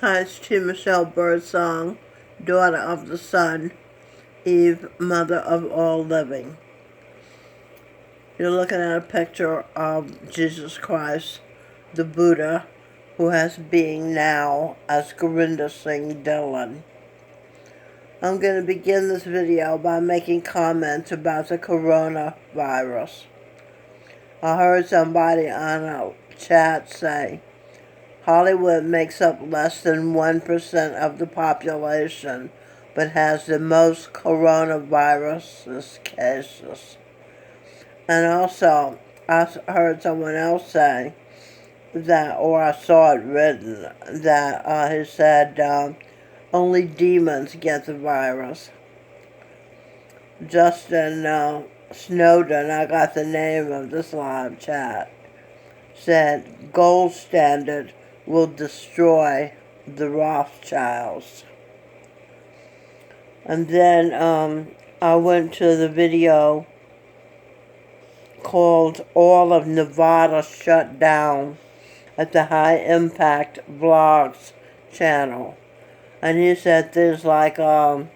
Hi, it's T. Michelle Birdsong, daughter of the sun, Eve, mother of all living. You're looking at a picture of Jesus Christ, the Buddha, who has being now as Gurinder Singh Dhillon. I'm going to begin this video by making comments about the coronavirus. I heard somebody on a chat say, Hollywood makes up less than 1% of the population, but has the most coronavirus cases. And also, I heard someone else say that, or I saw it written, that he said only demons get the virus. Justin Snowden, I got the name of this live chat, said gold standard will destroy the Rothschilds. And then I went to the video called All of Nevada Shut Down at the High Impact Vlogs channel. And he said things like Iran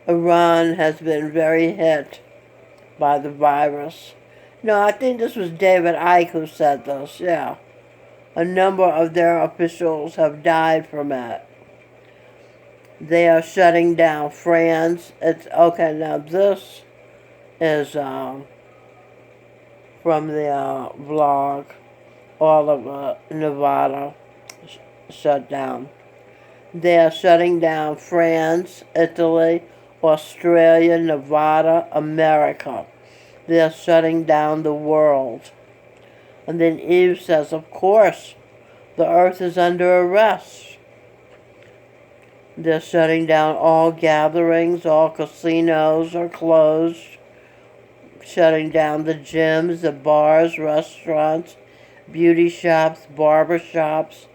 has been very hit by the virus. No, I think this was David Icke who said this, yeah. A number of their officials have died from it. They are shutting down France. It's okay. Now this is from the vlog. All of Nevada shut down. They are shutting down France, Italy, Australia, Nevada, America. They are shutting down the world. And then Eve says, of course, the earth is under arrest. They're shutting down all gatherings, all casinos are closed, shutting down the gyms, the bars, restaurants, beauty shops, barber shops.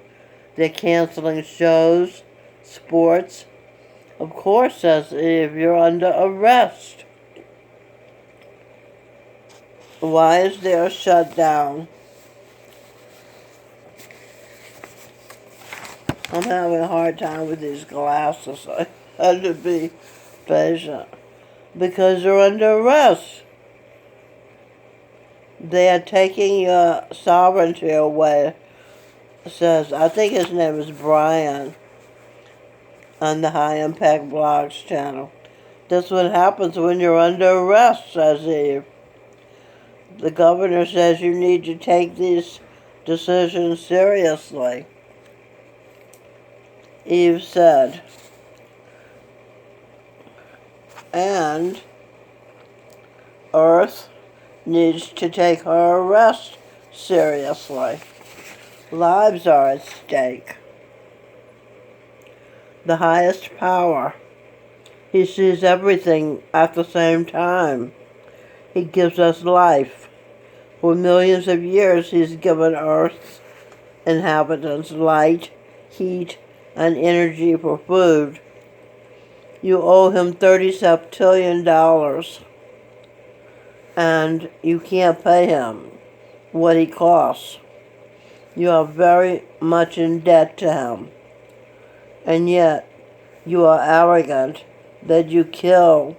They're canceling shows, sports. Of course, says Eve, you're under arrest. Why is there a shutdown? I'm having a hard time with these glasses. I had to be patient. Because you're under arrest. They are taking your sovereignty away. Says, I think his name is Brian on the High Impact Vlogs channel. That's what happens when you're under arrest, says Eve. The governor says you need to take these decisions seriously. Eve said, and Earth needs to take her arrest seriously. Lives are at stake. The highest power. He sees everything at the same time. He gives us life. For millions of years, he's given Earth's inhabitants light, heat, and energy for food. You owe him $30 septillion, and you can't pay him what he costs. You are very much in debt to him, and yet you are arrogant that you kill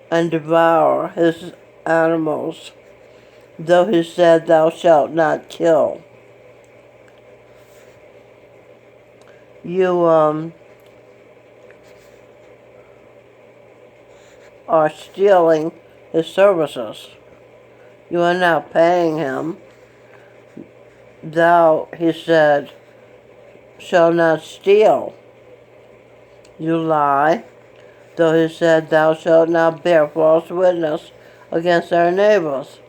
and devour his animals, though he said, thou shalt not kill. You are stealing his services. You are not paying him. Thou, he said, shall not steal. You lie, though he said, thou shalt not bear false witness against our neighbors.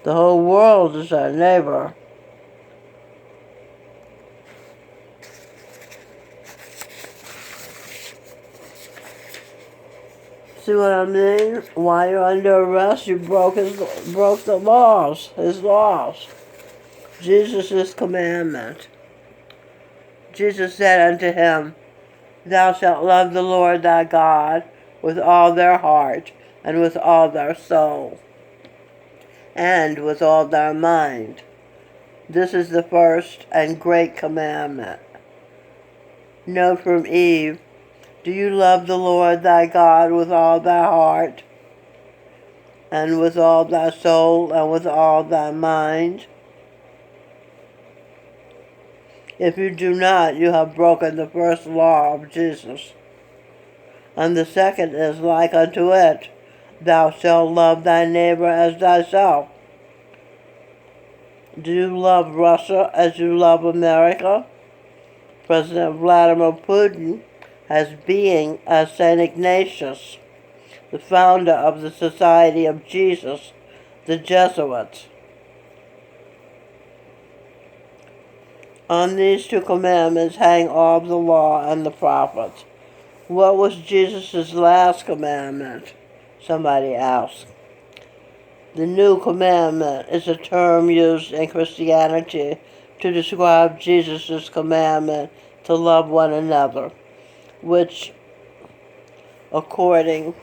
The whole world is our neighbor. See what I mean? While you're under arrest, you broke the laws, his laws. Jesus' commandment. Jesus said unto him, thou shalt love the Lord thy God with all their heart, and with all their soul, and with all their mind. This is the first and great commandment. Note from Eve, do you love the Lord thy God with all thy heart, and with all thy soul, and with all thy mind? If you do not, you have broken the first law of Jesus. And the second is like unto it, thou shalt love thy neighbor as thyself. Do you love Russia as you love America? President Vladimir Putin has being as St. Ignatius, the founder of the Society of Jesus, the Jesuits. On these two commandments hang all the law and the prophets. What was Jesus' last commandment? Somebody asked. The new commandment is a term used in Christianity to describe Jesus' commandment to love one another, which, according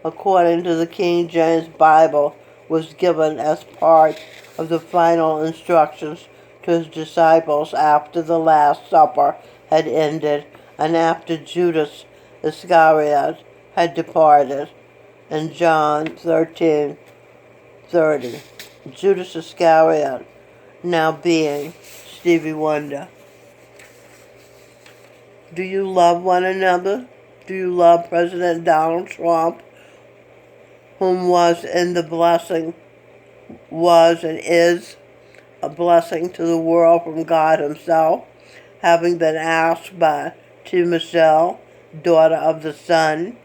to the King James Bible, was given as part of the final instructions to his disciples after the Last Supper had ended and after Judas Iscariot had departed. In John 13:30, Judas Iscariot now being Stevie Wonder. Do you love one another? Do you love President Donald Trump, whom was and is a blessing to the world from God himself, having been asked by T. Michelle, daughter of the Sun,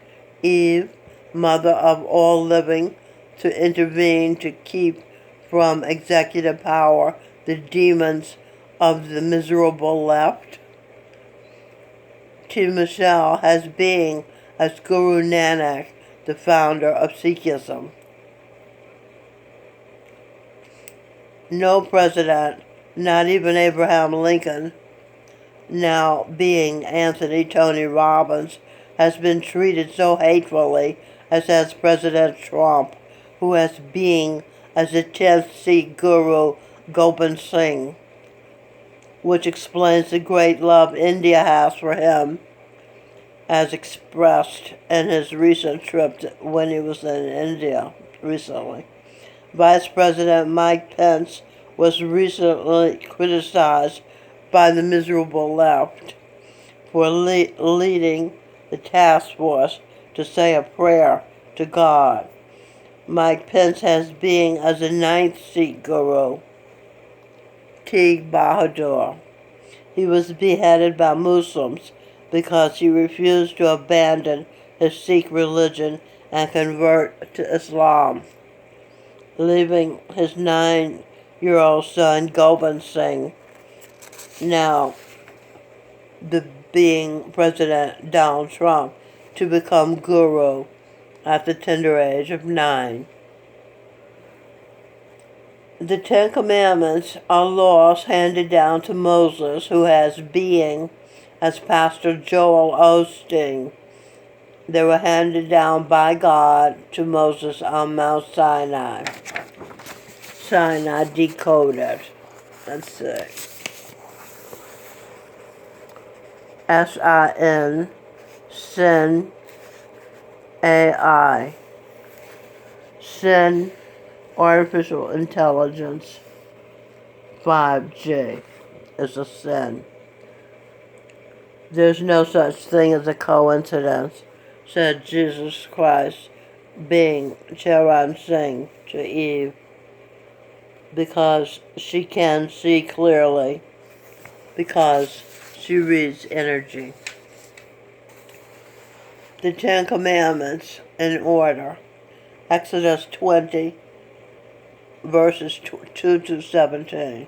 Eve, mother of all living, to intervene to keep from executive power the demons of the miserable left? T. Michelle has being as Guru Nanak, the founder of Sikhism. No president, not even Abraham Lincoln, now being Anthony Tony Robbins, has been treated so hatefully as has President Trump, who has being as the 10th Sikh Guru Gobind Singh, which explains the great love India has for him, as expressed in his recent trip when he was in India recently. Vice President Mike Pence was recently criticized by the miserable left for leading the task force to say a prayer to God. Mike Pence has being as the 9th Sikh Guru, Teeg Bahadur. He was beheaded by Muslims because he refused to abandon his Sikh religion and convert to Islam, leaving his 9-year-old son Gobind Singh, now being President Donald Trump, to become guru at the tender age of 9. The Ten Commandments are laws handed down to Moses, who has being as Pastor Joel Osteen. They were handed down by God to Moses on Mount Sinai. Sinai decoded. Let's see. S-I-N, Sin, A-I. Sin, artificial intelligence, 5G, is a sin. There's no such thing as a coincidence, said Jesus Christ, being Charan Singh, to Eve, because she can see clearly, because she reads energy. The Ten Commandments in order. Exodus 20, verses 2 to 17.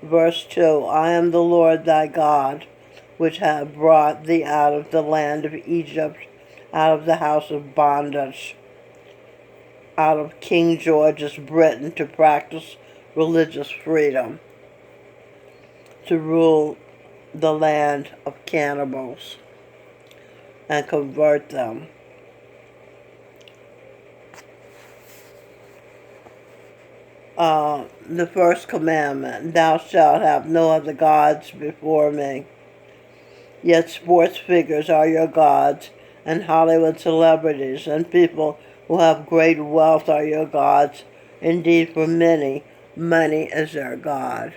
Verse 2, I am the Lord thy God, which have brought thee out of the land of Egypt, out of the house of bondage, out of King George's Britain, to practice religious freedom, to rule the land of cannibals and convert them. the first commandment, thou shalt have no other gods before me. Yet sports figures are your gods, and Hollywood celebrities and people who have great wealth are your gods. Indeed, for many, money is their god.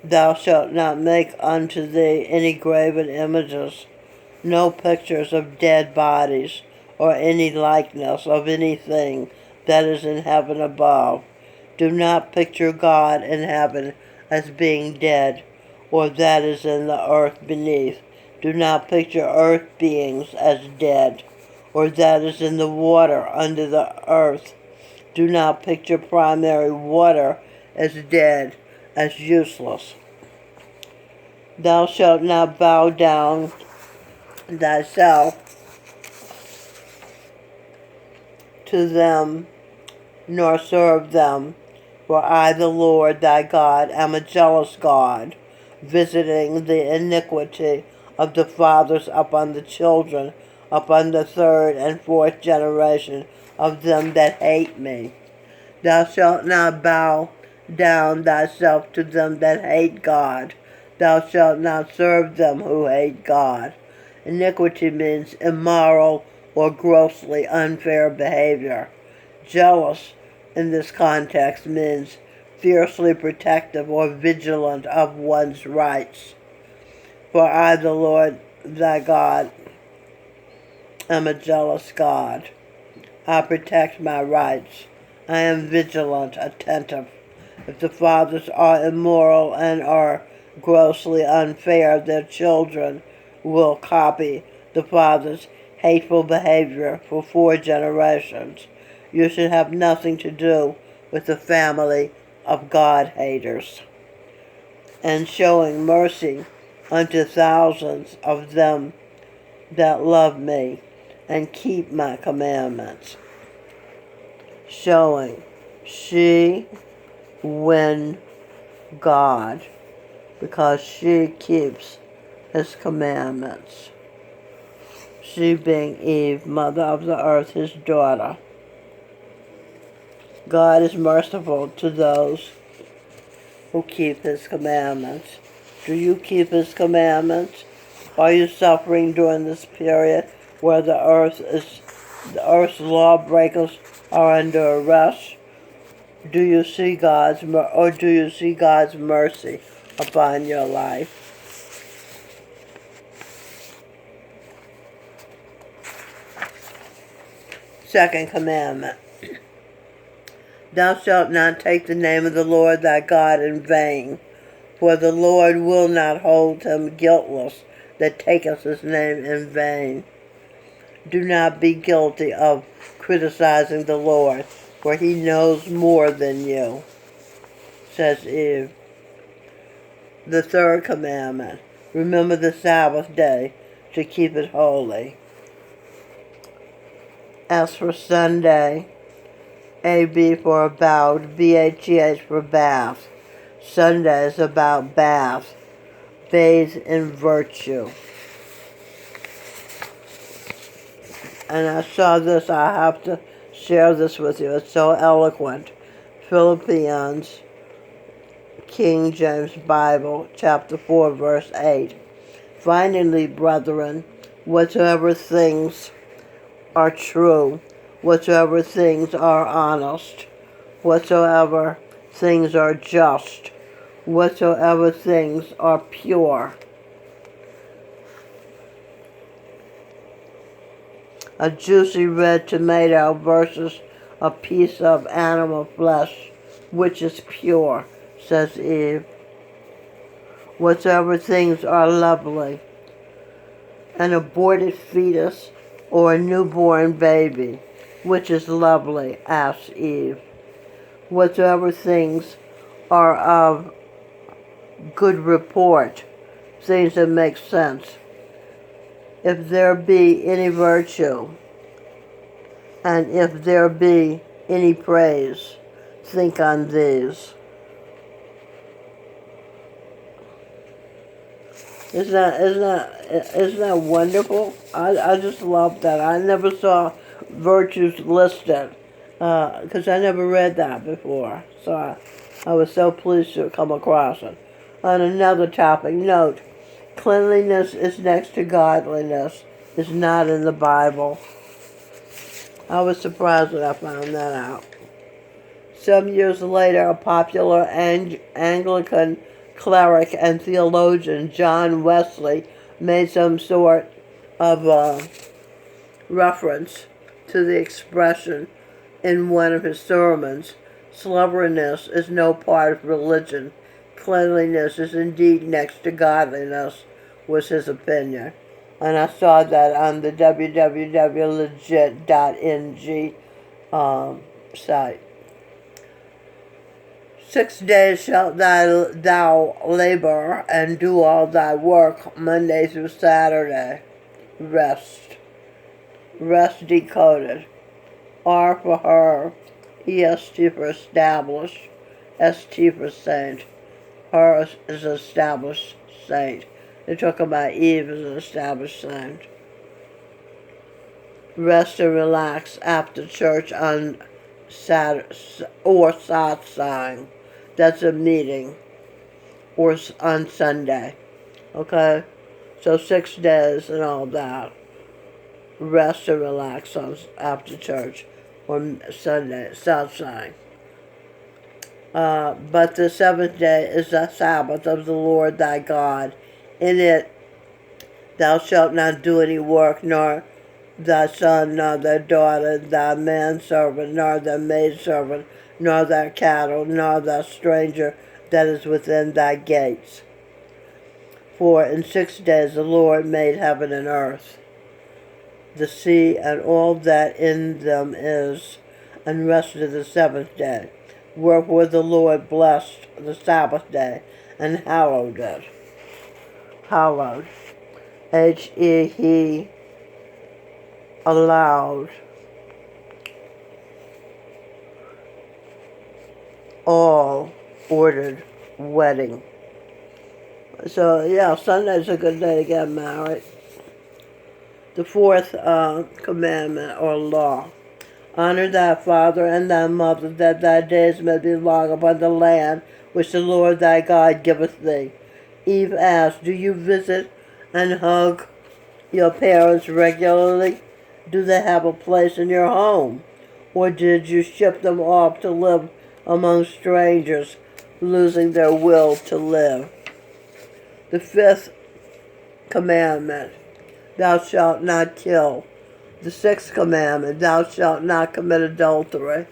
Thou shalt not make unto thee any graven images, no pictures of dead bodies, or any likeness of anything that is in heaven above. Do not picture God in heaven as being dead, or that is in the earth beneath. Do not picture earth beings as dead, or that is in the water under the earth. Do not picture primary water as dead, as useless. Thou shalt not bow down thyself to them, nor serve them, for I, the Lord thy God, am a jealous God, visiting the iniquity of the fathers upon the children, upon the third and fourth generation of them that hate me. Thou shalt not bow down thyself to them that hate God. Thou shalt not serve them who hate God. Iniquity means immoral or grossly unfair behavior. Jealous in this context means fiercely protective or vigilant of one's rights. For I, the Lord thy God, am a jealous God. I protect my rights. I am vigilant, attentive. If the fathers are immoral and are grossly unfair, their children will copy the father's hateful behavior for 4 generations. You should have nothing to do with the family of God-haters, and showing mercy unto thousands of them that love me and keep my commandments. Showing she win God because she keeps his commandments. She being Eve, mother of the earth, his daughter. God is merciful to those who keep his commandments. Do you keep his commandments? Are you suffering during this period where the earth's lawbreakers are under arrest? Do you see God's mercy upon your life? Second commandment. Thou shalt not take the name of the Lord thy God in vain, for the Lord will not hold him guiltless that taketh his name in vain. Do not be guilty of criticizing the Lord, for he knows more than you, says Eve. The third commandment. Remember the Sabbath day to keep it holy. As for Sunday, A-B for about, B-A-T-H for bath. Sunday is about bath. Bathe in virtue. And I saw this, I have to share this with you. It's so eloquent. Philippians, King James Bible, chapter 4, verse 8. Finally, brethren, whatsoever things are true, whatsoever things are honest, whatsoever things are just, whatsoever things are pure. A juicy red tomato versus a piece of animal flesh, which is pure, says Eve. Whatsoever things are lovely, an aborted fetus or a newborn baby, which is lovely, asks Eve. Whatsoever things are of good report, things that make sense. If there be any virtue, and if there be any praise, think on these. Isn't that wonderful? I just love that. I never saw virtues listed because I never read that before. So I was so pleased to come across it. On another topic, note, cleanliness is next to godliness. It's not in the Bible. I was surprised when I found that out. Some years later, a popular Anglican cleric and theologian, John Wesley, made some sort of reference to the expression in one of his sermons. Slovenliness is no part of religion. Cleanliness is indeed next to godliness, was his opinion. And I saw that on the www.legit.ng site. 6 days shalt thou labor and do all thy work, Monday through Saturday. Rest. Rest decoded. R for her, EST for establish, ST for saint. Her is an established saint. They talk about Eve as an established saint. Rest and relax after church on Saturday or Satsang. That's a meeting. Or on Sunday. Okay? So 6 days and all that. Rest and relax after church or Sunday, Satsang. But the seventh day is the Sabbath of the Lord thy God. In it thou shalt not do any work, nor thy son, nor thy daughter, thy manservant, nor thy maidservant, nor thy cattle, nor thy stranger that is within thy gates. For in 6 days the Lord made heaven and earth, the sea, and all that in them is, and rested the seventh day. Wherefore the Lord blessed the Sabbath day, and hallowed it. Hallowed. He allowed all ordered wedding. So yeah, Sunday's a good day to get married. The fourth commandment or law. Honor thy father and thy mother, that thy days may be long upon the land which the Lord thy God giveth thee. Eve asked, do you visit and hug your parents regularly? Do they have a place in your home? Or did you ship them off to live among strangers, losing their will to live? The fifth commandment, thou shalt not kill. The sixth commandment, thou shalt not commit adultery.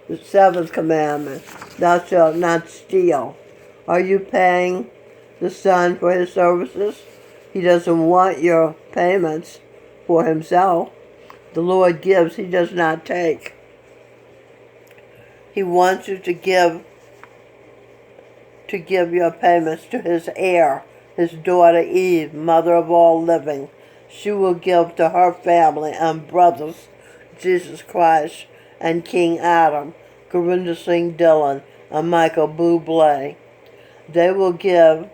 The seventh commandment, thou shalt not steal. Are you paying the son for his services? He doesn't want your payments for himself. The Lord gives, he does not take. He wants you to give your payments to his heir, his daughter Eve, mother of all living. She will give to her family and brothers, Jesus Christ and King Adam, Gurinder Singh Dhillon, and Michael Bublé. They will give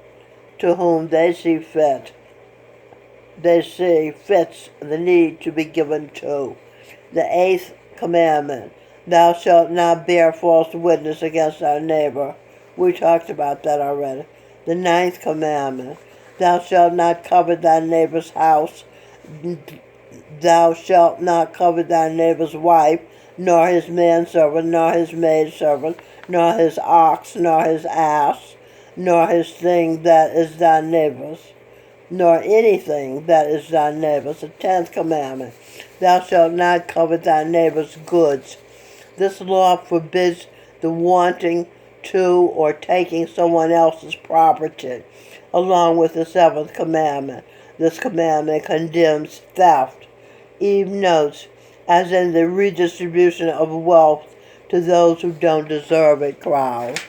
to whom they see fit. They see fits the need to be given to. The eighth commandment, thou shalt not bear false witness against thy neighbor. We talked about that already. The ninth commandment, thou shalt not covet thy neighbor's house. Thou shalt not covet thy neighbor's wife, nor his manservant, nor his maidservant, nor his ox, nor his ass, nor his thing that is thy neighbor's, nor anything that is thy neighbor's. The 10th commandment, thou shalt not covet thy neighbor's goods. This law forbids the wanting to or taking someone else's property, along with the 7th commandment. This commandment condemns theft. Eve notes, as in the redistribution of wealth to those who don't deserve it crowd.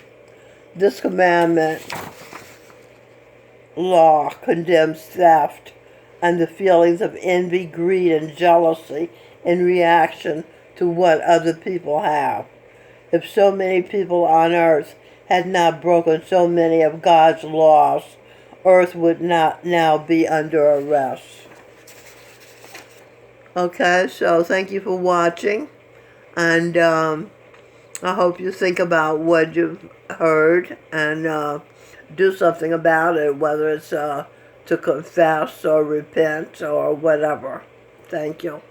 This commandment law condemns theft and the feelings of envy, greed, and jealousy in reaction to what other people have. If so many people on earth had not broken so many of God's laws, earth would not now be under arrest. Okay, so thank you for watching. And I hope you think about what you've heard and do something about it, whether it's to confess or repent or whatever. Thank you.